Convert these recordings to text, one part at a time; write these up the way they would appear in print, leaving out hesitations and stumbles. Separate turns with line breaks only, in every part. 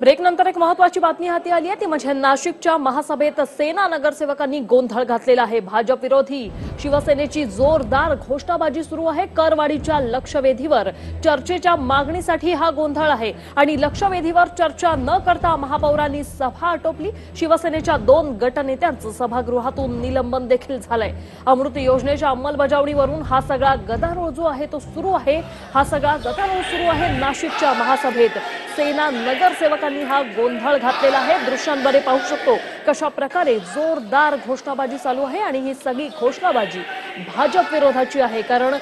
Break नंतर एक महत्वाची बातमी हाती आली आहे ती म्हणजे नाशिकच्या महासभेत सेना नगरसेवकांनी गोंधळ घातलेला आहे। भाजप विरोधी शिवसेनेची जोरदार घोषणाबाजी सुरू आहे। करवाढीच्या लक्षवेधीवर चर्चेच्या मागणीसाठी हा गोंधळ आहे आणि लक्षवेधीवर चर्चा न करता महापौरांनी सभा आटोपली। शिवसेनेच्या 2 गटनेत्यांचं सभागृहातून निलंबन देखील झालंय। अमृत योजनेच्या अंमलबजावणीवरून हा सगळा गदारोळ जो आहे तो सुरू आहे। हा सगळा गदारोळ सुरू आहे नाशिकच्या महासभेत। सेना नगरसेवकांनी हा गोंधळ घातलेला आहे। दृश्यांमध्ये पाहू शकतो कशा प्रकारे जोरदार घोषणाबाजी चालू आहे आणि ही सगळी घोषणाबाजी भाजप विरोधाची आहे, कारण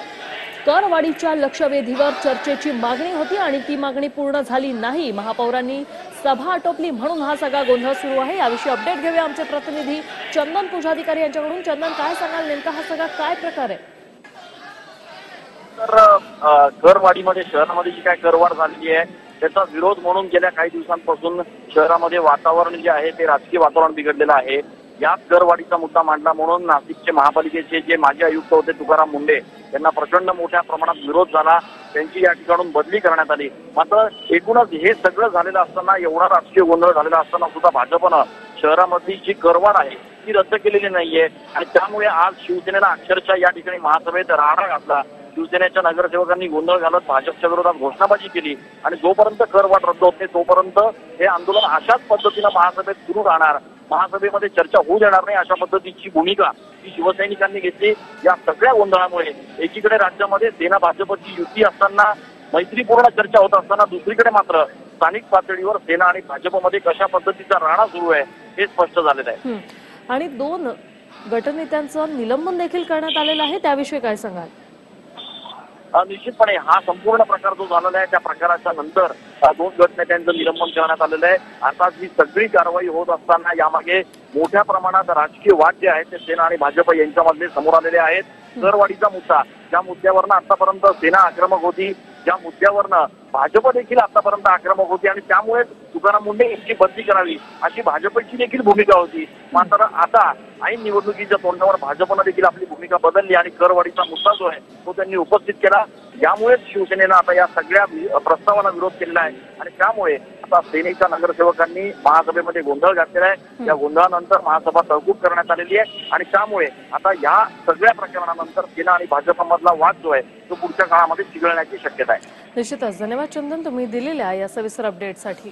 करवाढीच्या लक्षवेधीवर चर्चेची मागणी होती आणि ती मागणी पूर्ण झाली नाही। महापौरांनी सभा आटोपली म्हणून हा सगळा गोंधळ सुरू आहे। याविषयी अपडेट घेऊया आमचे प्रतिनिधी चंदन पूजाधिकारी यांच्याकडून। चंदन, काय सांगाल, नेमका हा सगळा काय प्रकार आहे?
तर करवाढीमध्ये शहरामध्ये जी काय करवाढ झालेली आहे त्याचा विरोध म्हणून गेल्या काही दिवसांपासून शहरामध्ये वातावरण जे आहे ते राजकीय वातावरण बिघडलेलं आहे। याच करवाढीचा मुद्दा मांडला म्हणून नाशिकचे महापालिकेचे जे माजी आयुक्त होते तुकाराम मुंडे यांना प्रचंड मोठ्या प्रमाणात विरोध झाला। त्यांची या ठिकाणून बदली करण्यात आली। मात्र एकूणच हे सगळं झालेलं असताना, एवढा राजकीय गोंधळ झालेला असताना सुद्धा भाजपनं शहरामधली जी करवाढ आहे ती रद्द केलेली नाहीये आणि त्यामुळे आज शिवसेनेला अक्षरशः या ठिकाणी महासभेत राडा घातला। शिवसेनेच्या नगरसेवकांनी गोंधळ घालत भाजपच्या विरोधात घोषणाबाजी केली आणि जोपर्यंत करवाढ रद्द होत नाही तोपर्यंत हे आंदोलन अशाच पद्धतीनं महासभेत सुरू राहणार। महासभेमध्ये चर्चा होऊ देणार नाही अशा पद्धतीची भूमिका ही शिवसैनिकांनी घेतली। या सगळ्या गोंधळामुळे एकीकडे राज्यामध्ये सेना भाजपची युती असताना, मैत्रीपूर्ण चर्चा होत असताना, दुसरीकडे मात्र स्थानिक पातळीवर सेना आणि भाजपमध्ये कशा पद्धतीचा राडा सुरू आहे हे स्पष्ट झालेलं आहे।
आणि 2 गटनेत्यांचं निलंबन देखील करण्यात आलेलं आहे, त्याविषयी काय सांगाल?
निश्चितपणे हा संपूर्ण प्रकार जो झालेला आहे त्या प्रकाराच्या नंतर 2 गटनेत्यांचं निलंबन करण्यात आलेलं आहे। आता ही सगळी कारवाई होत असताना यामागे मोठ्या प्रमाणात राजकीय वाद जे आहेत ते सेना आणि भाजप यांच्यामधले समोर आलेले आहेत। करवाढीचा मुद्दा, ज्या मुद्द्यावरनं आतापर्यंत सेना आक्रमक होती, ज्या मुद्द्यावरनं भाजप देखील आतापर्यंत आक्रमक होती आणि त्यामुळे तुकाराम मुंडे यांची बदली करावी अशी भाजपची देखील भूमिका होती। मात्र आता ऐन निवडणुकीच्या तोंडावर भाजपनं देखील आपली भूमिका बदलली आणि करवाढीचा मुद्दा जो आहे तो त्यांनी उपस्थित केला। यामुळेच शिवसेनेनं आता या सगळ्या प्रस्तावांना विरोध केलेला आहे आणि त्यामुळे आता सेनेच्या नगरसेवकांनी महासभेमध्ये गोंधळ घातलेला आहे। या गोंधळानंतर महासभा तहकूब करण्यात आलेली आहे आणि त्यामुळे आता या सगळ्या प्रकरणानंतर सेना आणि भाजपमधला वाद जो आहे तो पुढच्या काळामध्ये चिघळण्याची शक्यता आहे।
निश्चितच धन्यवाद चंदन, तुम्ही दिलेल्या या सविस्तर अपडेटसाठी।